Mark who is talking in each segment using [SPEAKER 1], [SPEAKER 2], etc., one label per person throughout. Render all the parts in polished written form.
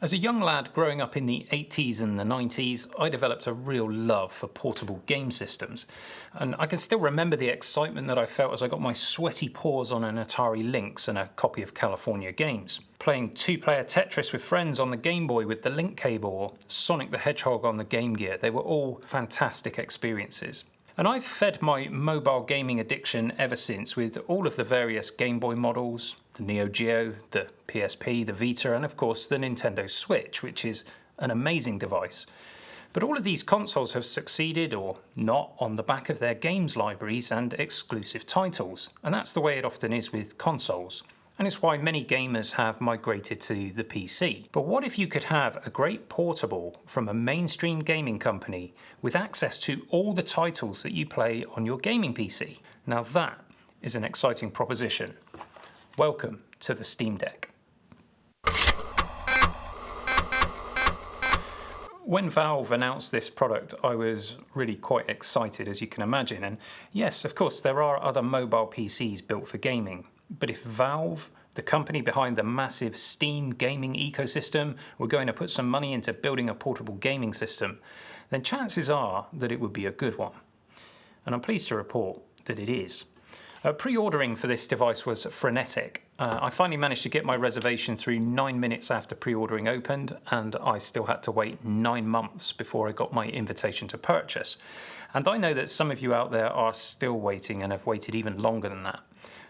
[SPEAKER 1] As a young lad growing up in the 80s and the 90s, I developed a real love for portable game systems. And I can still remember the excitement that I felt as I got my sweaty paws on an Atari Lynx and a copy of California Games. Playing two-player Tetris with friends on the Game Boy with the link cable, or Sonic the Hedgehog on the Game Gear, they were all fantastic experiences. And I've fed my mobile gaming addiction ever since with all of the various Game Boy models, the Neo Geo, the PSP, the Vita, and of course the Nintendo Switch, which is an amazing device. But all of these consoles have succeeded, or not, on the back of their games libraries and exclusive titles. And that's the way it often is with consoles. And it's why many gamers have migrated to the PC. But what if you could have a great portable from a mainstream gaming company with access to all the titles that you play on your gaming PC? Now that is an exciting proposition. Welcome to the Steam Deck. When Valve announced this product, I was really quite excited, as you can imagine. And yes, of course, there are other mobile PCs built for gaming. But if Valve, the company behind the massive Steam gaming ecosystem, were going to put some money into building a portable gaming system, then chances are that it would be a good one. And I'm pleased to report that it is. Pre-ordering for this device was frenetic. I finally managed to get my reservation through 9 minutes after pre-ordering opened, and I still had to wait 9 months before I got my invitation to purchase. And I know that some of you out there are still waiting and have waited even longer than that.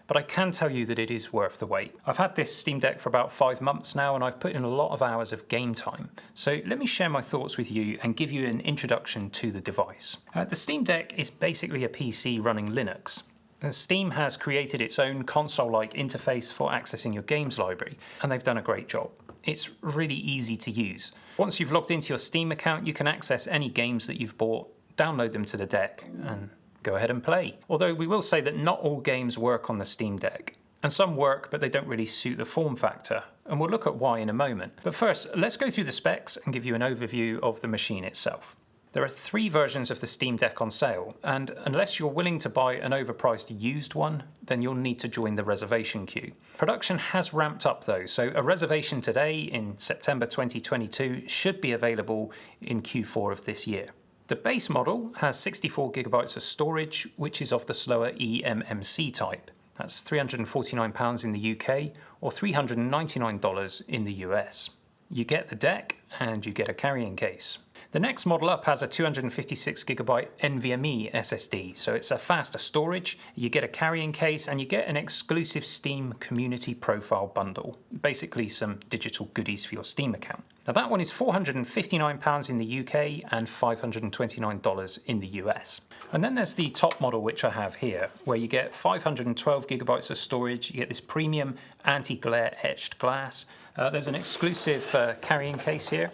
[SPEAKER 1] But I can tell you that it is worth the wait. I've had this Steam Deck for about 5 months now, and I've put in a lot of hours of game time. So let me share my thoughts with you and give you an introduction to the device. The Steam Deck is basically a PC running Linux. Steam has created its own console-like interface for accessing your games library, and they've done a great job. It's really easy to use. Once you've logged into your Steam account, you can access any games that you've bought, download them to the deck, and go ahead and play. Although we will say that not all games work on the Steam Deck. And some work, but they don't really suit the form factor. And we'll look at why in a moment. But first, let's go through the specs and give you an overview of the machine itself. There are 3 versions of the Steam Deck on sale, and unless you're willing to buy an overpriced used one, then you'll need to join the reservation queue. Production has ramped up though, so a reservation today in September 2022 should be available in Q4 of this year. The base model has 64 gigabytes of storage, which is of the slower eMMC type. That's £349 in the UK or $399 in the US. You get the deck and you get a carrying case. The next model up has a 256GB NVMe SSD, so it's a faster storage, you get a carrying case, and you get an exclusive Steam Community Profile bundle. Basically some digital goodies for your Steam account. Now that one is £459 in the UK and $529 in the US. And then there's the top model, which I have here, where you get 512GB of storage, you get this premium anti-glare etched glass. There's an exclusive carrying case here.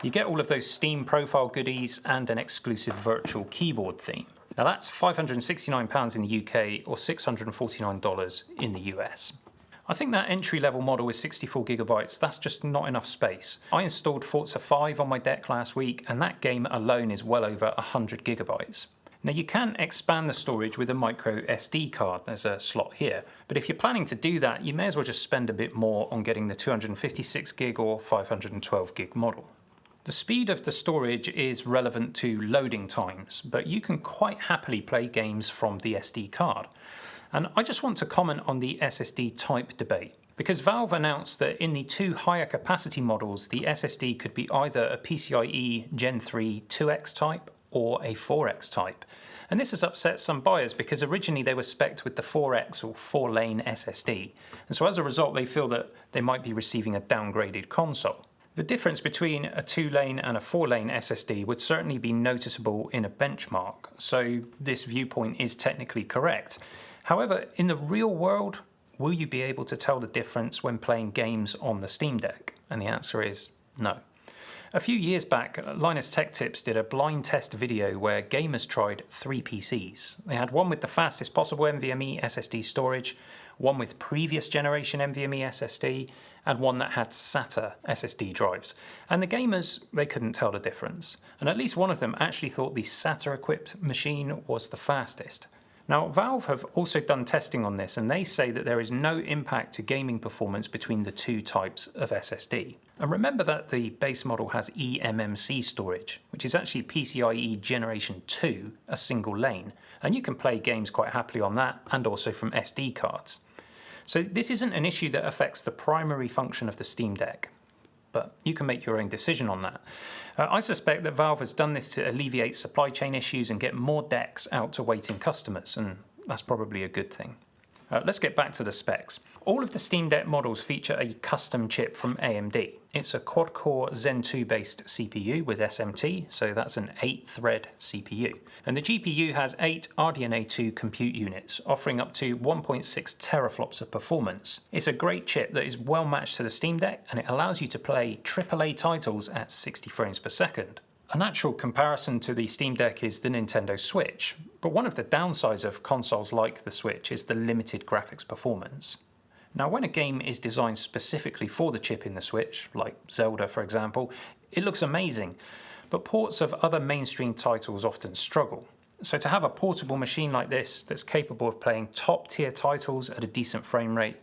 [SPEAKER 1] You get all of those Steam Profile goodies and an exclusive virtual keyboard theme. Now that's £569 in the UK or $649 in the US. I think that entry-level model with 64GB, that's just not enough space. I installed Forza 5 on my deck last week, and that game alone is well over 100GB. Now you can expand the storage with a micro SD card, there's a slot here, but if you're planning to do that, you may as well just spend a bit more on getting the 256GB or 512GB model. The speed of the storage is relevant to loading times, but you can quite happily play games from the SD card. And I just want to comment on the SSD type debate, because Valve announced that in the 2 higher capacity models, the SSD could be either a PCIe Gen 3 2X type or a 4X type. And this has upset some buyers because originally they were spec'd with the 4X or 4-lane SSD. And so as a result, they feel that they might be receiving a downgraded console. The difference between a 2-lane and a 4-lane SSD would certainly be noticeable in a benchmark, so this viewpoint is technically correct. However, in the real world, will you be able to tell the difference when playing games on the Steam Deck? And the answer is no. A few years back, Linus Tech Tips did a blind test video where gamers tried 3 PCs. They had one with the fastest possible NVMe SSD storage, one with previous generation NVMe SSD, and one that had SATA SSD drives. And the gamers, they couldn't tell the difference. And at least one of them actually thought the SATA-equipped machine was the fastest. Now, Valve have also done testing on this, and they say that there is no impact to gaming performance between the 2 types of SSD. And remember that the base model has eMMC storage, which is actually PCIe Generation 2, a single lane, and you can play games quite happily on that and also from SD cards. So this isn't an issue that affects the primary function of the Steam Deck, but you can make your own decision on that. I suspect that Valve has done this to alleviate supply chain issues and get more decks out to waiting customers, and that's probably a good thing. Let's get back to the specs. All of the Steam Deck models feature a custom chip from AMD. It's a quad-core Zen 2 based CPU with SMT, so that's an 8-thread CPU. And the GPU has 8 RDNA 2 compute units, offering up to 1.6 teraflops of performance. It's a great chip that is well matched to the Steam Deck, and it allows you to play AAA titles at 60 frames per second. A natural comparison to the Steam Deck is the Nintendo Switch, but one of the downsides of consoles like the Switch is the limited graphics performance. Now, when a game is designed specifically for the chip in the Switch, like Zelda for example, it looks amazing, but ports of other mainstream titles often struggle. So to have a portable machine like this that's capable of playing top-tier titles at a decent frame rate,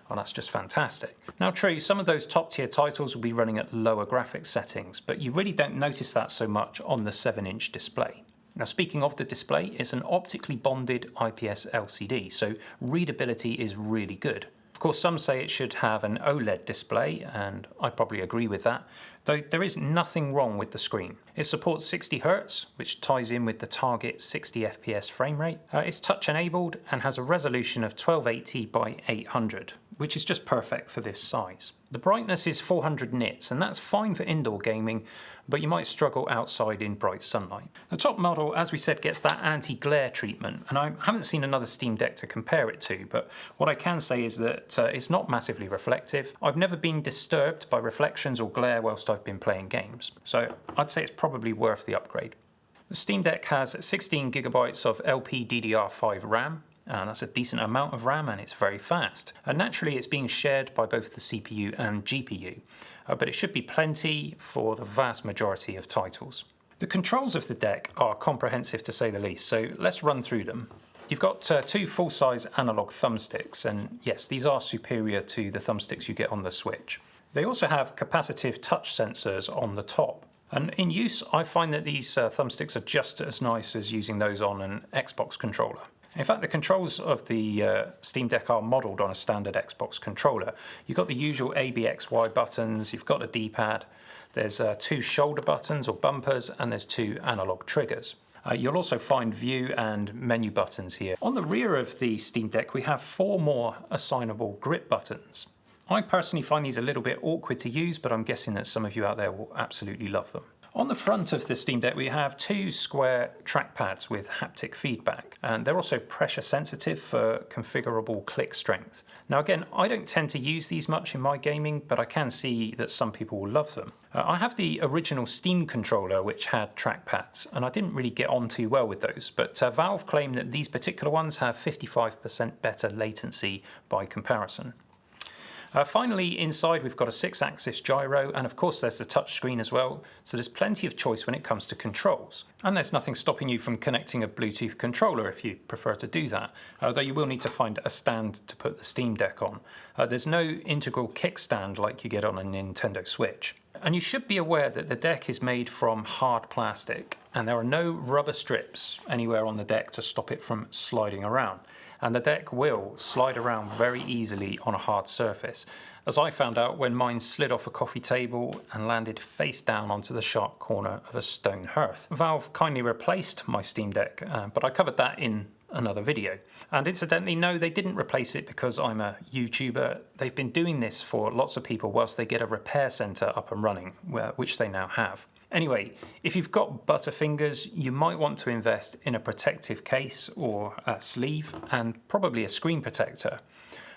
[SPEAKER 1] well, that's just fantastic. Now true, some of those top tier titles will be running at lower graphics settings, but you really don't notice that so much on the 7-inch display. Now speaking of the display, it's an optically bonded IPS LCD, so readability is really good. Of course, some say it should have an OLED display, and I probably agree with that, though there is nothing wrong with the screen. It supports 60 Hz, which ties in with the target 60 FPS frame rate. It's touch enabled and has a resolution of 1280 by 800, which is just perfect for this size. The brightness is 400 nits, and that's fine for indoor gaming, but you might struggle outside in bright sunlight. The top model, as we said, gets that anti-glare treatment, and I haven't seen another Steam Deck to compare it to, but what I can say is that it's not massively reflective. I've never been disturbed by reflections or glare whilst I've been playing games, so I'd say it's probably worth the upgrade. The Steam Deck has 16 gigabytes of LPDDR5 RAM, and that's a decent amount of RAM, and it's very fast. And naturally it's being shared by both the CPU and GPU, but it should be plenty for the vast majority of titles. The controls of the deck are comprehensive to say the least, so let's run through them. You've got 2 full-size analog thumbsticks, and yes, these are superior to the thumbsticks you get on the Switch. They also have capacitive touch sensors on the top. And in use, I find that these thumbsticks are just as nice as using those on an Xbox controller. In fact, the controls of the Steam Deck are modelled on a standard Xbox controller. You've got the usual A, B, X, Y buttons, you've got a D-pad, there's 2 shoulder buttons or bumpers, and there's 2 analog triggers. You'll also find view and menu buttons here. On the rear of the Steam Deck, we have 4 more assignable grip buttons. I personally find these a little bit awkward to use, but I'm guessing that some of you out there will absolutely love them. On the front of the Steam Deck, we have 2 square trackpads with haptic feedback, and they're also pressure sensitive for configurable click strength. Now again, I don't tend to use these much in my gaming, but I can see that some people will love them. I have the original Steam controller which had trackpads, and I didn't really get on too well with those, but Valve claim that these particular ones have 55% better latency by comparison. Finally, inside we've got a 6-axis gyro, and of course there's the touch screen as well, so there's plenty of choice when it comes to controls. And there's nothing stopping you from connecting a Bluetooth controller if you prefer to do that, though you will need to find a stand to put the Steam Deck on. There's no integral kickstand like you get on a Nintendo Switch. And you should be aware that the deck is made from hard plastic, and there are no rubber strips anywhere on the deck to stop it from sliding around. And the deck will slide around very easily on a hard surface, as I found out when mine slid off a coffee table and landed face down onto the sharp corner of a stone hearth. Valve kindly replaced my Steam Deck, but I covered that in another video. And incidentally, no, they didn't replace it because I'm a YouTuber. They've been doing this for lots of people whilst they get a repair centre up and running, which they now have. Anyway, if you've got butterfingers, you might want to invest in a protective case or a sleeve, and probably a screen protector.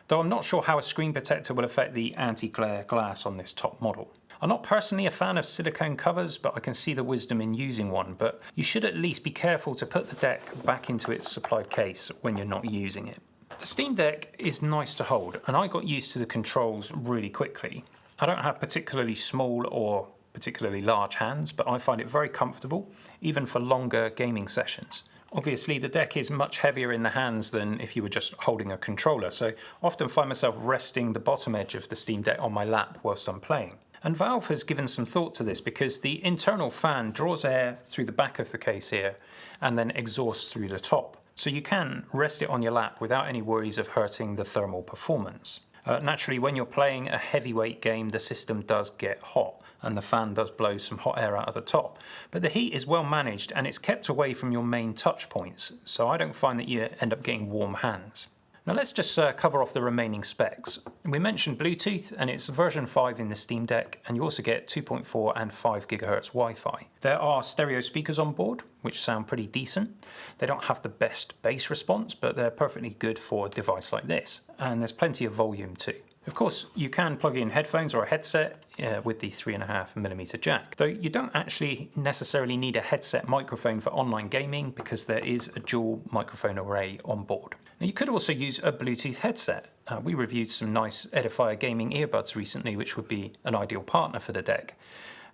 [SPEAKER 1] Though I'm not sure how a screen protector will affect the anti-glare glass on this top model. I'm not personally a fan of silicone covers, but I can see the wisdom in using one, but you should at least be careful to put the deck back into its supplied case when you're not using it. The Steam Deck is nice to hold, and I got used to the controls really quickly. I don't have particularly small or particularly large hands, but I find it very comfortable, even for longer gaming sessions. Obviously, the deck is much heavier in the hands than if you were just holding a controller, so I often find myself resting the bottom edge of the Steam Deck on my lap whilst I'm playing. And Valve has given some thought to this because the internal fan draws air through the back of the case here and then exhausts through the top. So you can rest it on your lap without any worries of hurting the thermal performance. Naturally, when you're playing a heavyweight game, the system does get hot and the fan does blow some hot air out of the top. But the heat is well managed and it's kept away from your main touch points, so I don't find that you end up getting warm hands. Now let's just cover off the remaining specs. We mentioned Bluetooth, and it's version 5 in the Steam Deck, and you also get 2.4 and 5 GHz Wi-Fi. There are stereo speakers on board, which sound pretty decent. They don't have the best bass response, but they're perfectly good for a device like this, and there's plenty of volume too. Of course, you can plug in headphones or a headset with the 3.5mm jack, though you don't actually necessarily need a headset microphone for online gaming because there is a dual microphone array on board. Now, you could also use a Bluetooth headset. We reviewed some nice Edifier gaming earbuds recently, which would be an ideal partner for the deck.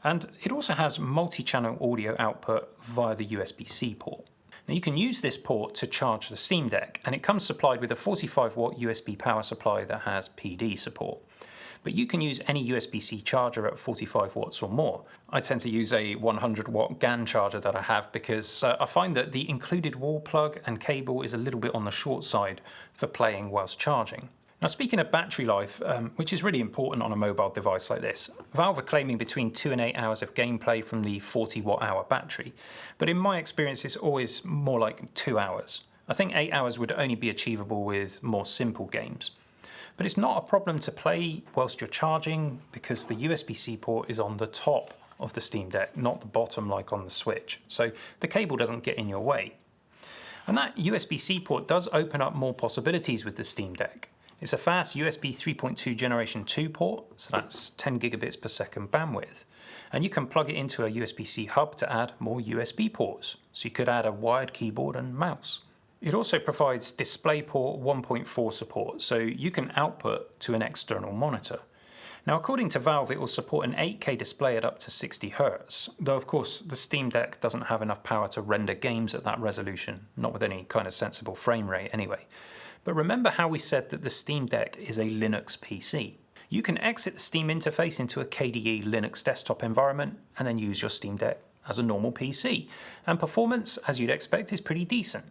[SPEAKER 1] And it also has multi-channel audio output via the USB-C port. Now you can use this port to charge the Steam Deck, and it comes supplied with a 45-watt USB power supply that has PD support. But you can use any USB-C charger at 45 watts or more. I tend to use a 100-watt GaN charger that I have because I find that the included wall plug and cable is a little bit on the short side for playing whilst charging. Now, speaking of battery life, which is really important on a mobile device like this, Valve are claiming between 2 and 8 hours of gameplay from the 40-watt-hour battery, but in my experience it's always more like 2 hours. I think 8 hours would only be achievable with more simple games. But it's not a problem to play whilst you're charging because the USB-C port is on the top of the Steam Deck, not the bottom like on the Switch, so the cable doesn't get in your way. And that USB-C port does open up more possibilities with the Steam Deck. It's a fast USB 3.2 Generation 2 port, so that's 10 gigabits per second bandwidth. And you can plug it into a USB-C hub to add more USB ports, so you could add a wired keyboard and mouse. It also provides DisplayPort 1.4 support, so you can output to an external monitor. Now, according to Valve, it will support an 8K display at up to 60 Hz, though of course the Steam Deck doesn't have enough power to render games at that resolution, not with any kind of sensible frame rate anyway. But remember how we said that the Steam Deck is a Linux PC. You can exit the Steam interface into a KDE Linux desktop environment and then use your Steam Deck as a normal PC. And performance, as you'd expect, is pretty decent.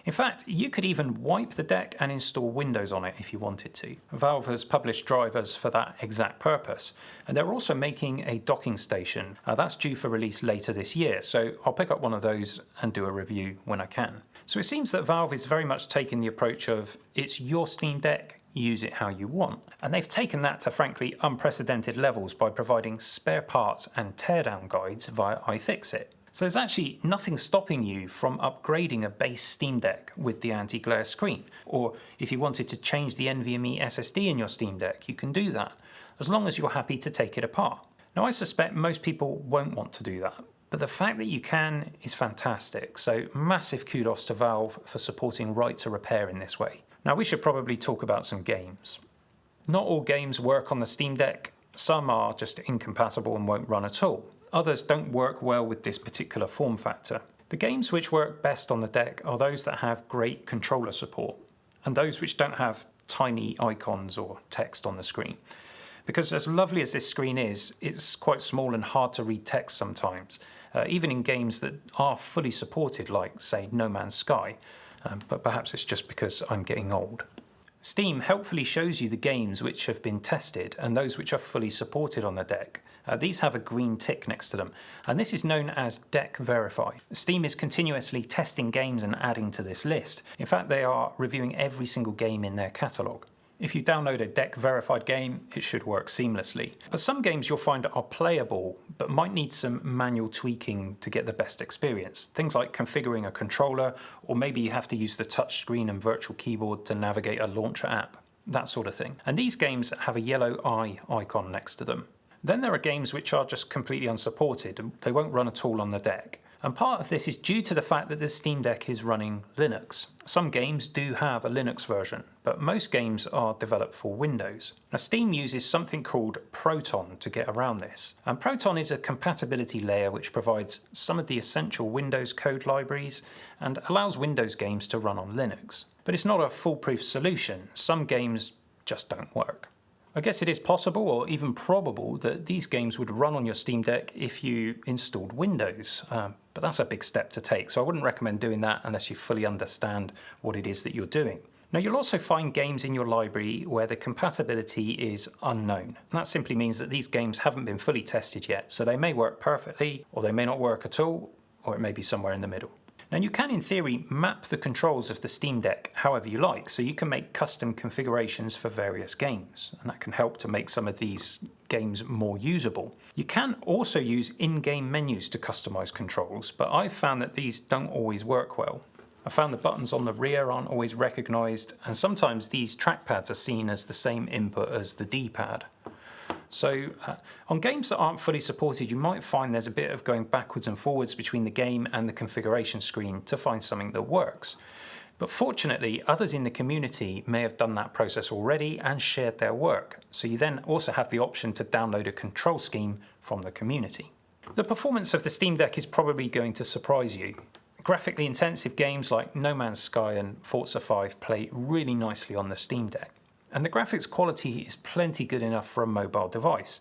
[SPEAKER 1] In fact, you could even wipe the deck and install Windows on it if you wanted to. Valve has published drivers for that exact purpose, and they're also making a docking station. That's due for release later this year, so I'll pick up one of those and do a review when I can. So it seems that Valve is very much taking the approach of it's your Steam Deck, use it how you want. And they've taken that to frankly unprecedented levels by providing spare parts and teardown guides via iFixit. So there's actually nothing stopping you from upgrading a base Steam Deck with the anti-glare screen. Or if you wanted to change the NVMe SSD in your Steam Deck, you can do that, as long as you're happy to take it apart. Now, I suspect most people won't want to do that, but the fact that you can is fantastic, so massive kudos to Valve for supporting right to repair in this way. Now, we should probably talk about some games. Not all games work on the Steam Deck. Some are just incompatible and won't run at all. Others don't work well with this particular form factor. The games which work best on the deck are those that have great controller support, and those which don't have tiny icons or text on the screen. Because as lovely as this screen is, it's quite small and hard to read text sometimes, even in games that are fully supported, like, say, No Man's Sky, but perhaps it's just because I'm getting old. Steam helpfully shows you the games which have been tested and those which are fully supported on the deck. These have a green tick next to them, and this is known as Deck Verified. Steam is continuously testing games and adding to this list. In fact, they are reviewing every single game in their catalogue. If you download a Deck Verified game, it should work seamlessly. But some games you'll find are playable, but might need some manual tweaking to get the best experience. Things like configuring a controller, or maybe you have to use the touchscreen and virtual keyboard to navigate a launcher app, that sort of thing. And these games have a yellow eye icon next to them. Then there are games which are just completely unsupported, and they won't run at all on the deck. And part of this is due to the fact that the Steam Deck is running Linux. Some games do have a Linux version, but most games are developed for Windows. Now, Steam uses something called Proton to get around this. And Proton is a compatibility layer which provides some of the essential Windows code libraries and allows Windows games to run on Linux. But it's not a foolproof solution. Some games just don't work. I guess it is possible or even probable that these games would run on your Steam Deck if you installed Windows, but that's a big step to take, so I wouldn't recommend doing that unless you fully understand what it is that you're doing. Now, you'll also find games in your library where the compatibility is unknown. That simply means that these games haven't been fully tested yet, so they may work perfectly, or they may not work at all, or it may be somewhere in the middle. Now, you can, in theory, map the controls of the Steam Deck however you like, so you can make custom configurations for various games, and that can help to make some of these games more usable. You can also use in-game menus to customize controls, but I've found that these don't always work well. I found the buttons on the rear aren't always recognized, and sometimes these trackpads are seen as the same input as the D-pad. So on games that aren't fully supported, you might find there's a bit of going backwards and forwards between the game and the configuration screen to find something that works. But fortunately, others in the community may have done that process already and shared their work. So you then also have the option to download a control scheme from the community. The performance of the Steam Deck is probably going to surprise you. Graphically intensive games like No Man's Sky and Forza 5 play really nicely on the Steam Deck. And the graphics quality is plenty good enough for a mobile device.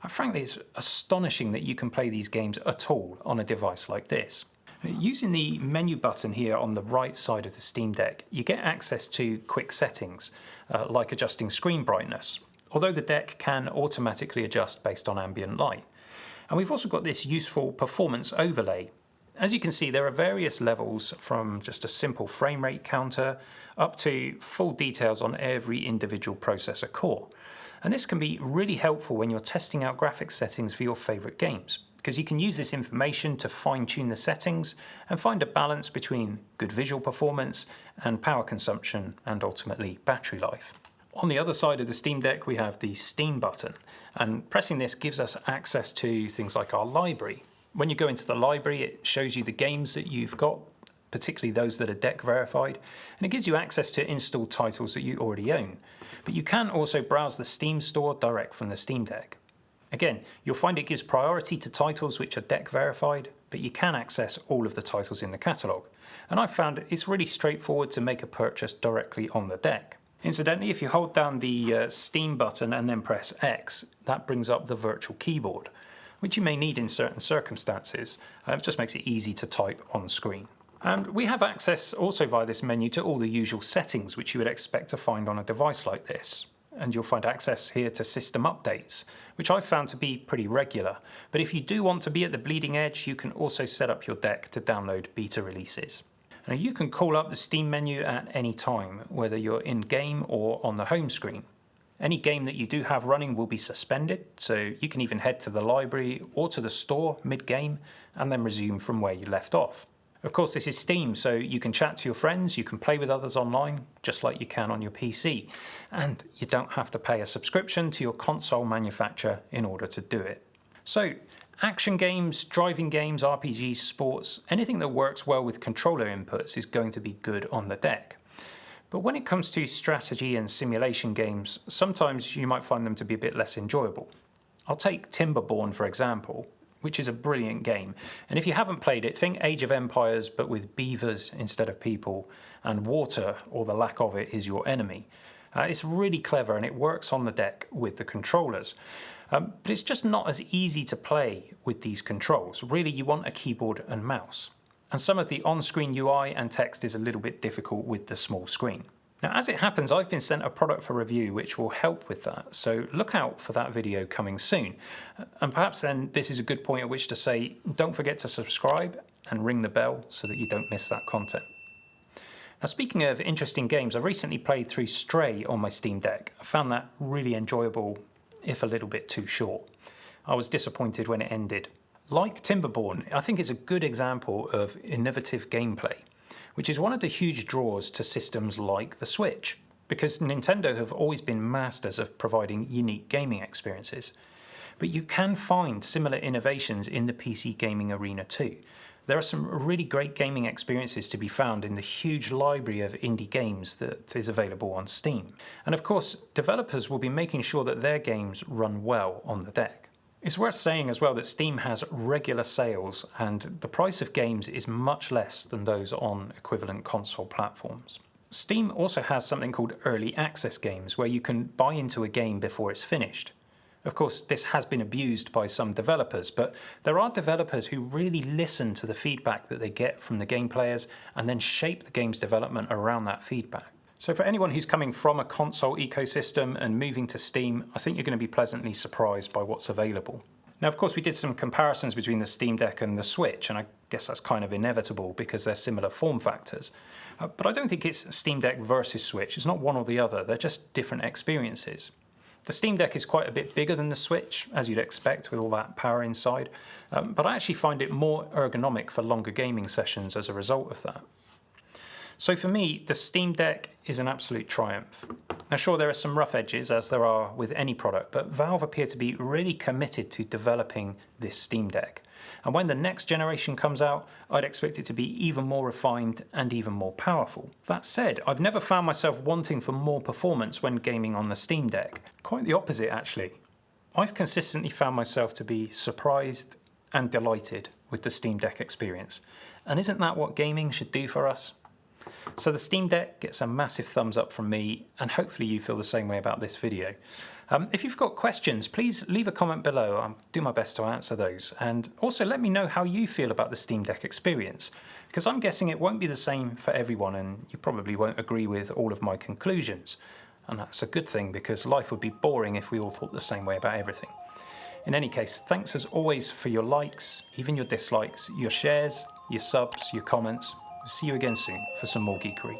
[SPEAKER 1] Frankly, it's astonishing that you can play these games at all on a device like this. Using the menu button here on the right side of the Steam Deck, you get access to quick settings, like adjusting screen brightness, although the deck can automatically adjust based on ambient light. And we've also got this useful performance overlay. As you can see, there are various levels from just a simple frame rate counter up to full details on every individual processor core. And this can be really helpful when you're testing out graphics settings for your favorite games, because you can use this information to fine-tune the settings and find a balance between good visual performance and power consumption and ultimately battery life. On the other side of the Steam Deck, we have the Steam button, and pressing this gives us access to things like our library. When you go into the library, it shows you the games that you've got, particularly those that are deck verified, and it gives you access to installed titles that you already own. But you can also browse the Steam store direct from the Steam Deck. Again, you'll find it gives priority to titles which are deck verified, but you can access all of the titles in the catalogue. And I've found it's really straightforward to make a purchase directly on the deck. Incidentally, if you hold down the Steam button and then press X, that brings up the virtual keyboard, which you may need in certain circumstances. It just makes it easy to type on screen. And we have access also via this menu to all the usual settings which you would expect to find on a device like this. And you'll find access here to system updates, which I've found to be pretty regular. But if you do want to be at the bleeding edge, you can also set up your deck to download beta releases. Now, you can call up the Steam menu at any time, whether you're in-game or on the home screen. Any game that you do have running will be suspended, so you can even head to the library or to the store mid-game and then resume from where you left off. Of course, this is Steam, so you can chat to your friends, you can play with others online, just like you can on your PC. And you don't have to pay a subscription to your console manufacturer in order to do it. So, action games, driving games, RPGs, sports, anything that works well with controller inputs is going to be good on the deck. But when it comes to strategy and simulation games, sometimes you might find them to be a bit less enjoyable. I'll take Timberborn for example, which is a brilliant game. And if you haven't played it, think Age of Empires but with beavers instead of people, and water, or the lack of it, is your enemy. It's really clever and it works on the deck with the controllers. But it's just not as easy to play with these controls. Really, you want a keyboard and mouse. And some of the on-screen UI and text is a little bit difficult with the small screen. Now, as it happens, I've been sent a product for review which will help with that, so look out for that video coming soon. And perhaps then this is a good point at which to say, don't forget to subscribe and ring the bell so that you don't miss that content. Now, speaking of interesting games, I've recently played through Stray on my Steam Deck. I found that really enjoyable, if a little bit too short. I was disappointed when it ended. Like Timberborn, I think it's a good example of innovative gameplay, which is one of the huge draws to systems like the Switch, because Nintendo have always been masters of providing unique gaming experiences. But you can find similar innovations in the PC gaming arena too. There are some really great gaming experiences to be found in the huge library of indie games that is available on Steam. And of course, developers will be making sure that their games run well on the deck. It's worth saying as well that Steam has regular sales and the price of games is much less than those on equivalent console platforms. Steam also has something called early access games, where you can buy into a game before it's finished. Of course, this has been abused by some developers, but there are developers who really listen to the feedback that they get from the game players and then shape the game's development around that feedback. So for anyone who's coming from a console ecosystem and moving to Steam, I think you're going to be pleasantly surprised by what's available. Now, of course, we did some comparisons between the Steam Deck and the Switch, and I guess that's kind of inevitable because they're similar form factors. But I don't think it's Steam Deck versus Switch. It's not one or the other. They're just different experiences. The Steam Deck is quite a bit bigger than the Switch, as you'd expect with all that power inside, but I actually find it more ergonomic for longer gaming sessions as a result of that. So for me, the Steam Deck is an absolute triumph. Now sure, there are some rough edges, as there are with any product, but Valve appear to be really committed to developing this Steam Deck. And when the next generation comes out, I'd expect it to be even more refined and even more powerful. That said, I've never found myself wanting for more performance when gaming on the Steam Deck. Quite the opposite, actually. I've consistently found myself to be surprised and delighted with the Steam Deck experience. And isn't that what gaming should do for us? So the Steam Deck gets a massive thumbs up from me, and hopefully you feel the same way about this video. If you've got questions, please leave a comment below. I'll do my best to answer those. And also let me know how you feel about the Steam Deck experience, because I'm guessing it won't be the same for everyone, and you probably won't agree with all of my conclusions. And that's a good thing, because life would be boring if we all thought the same way about everything. In any case, thanks as always for your likes, even your dislikes, your shares, your subs, your comments. See you again soon for some more geekery.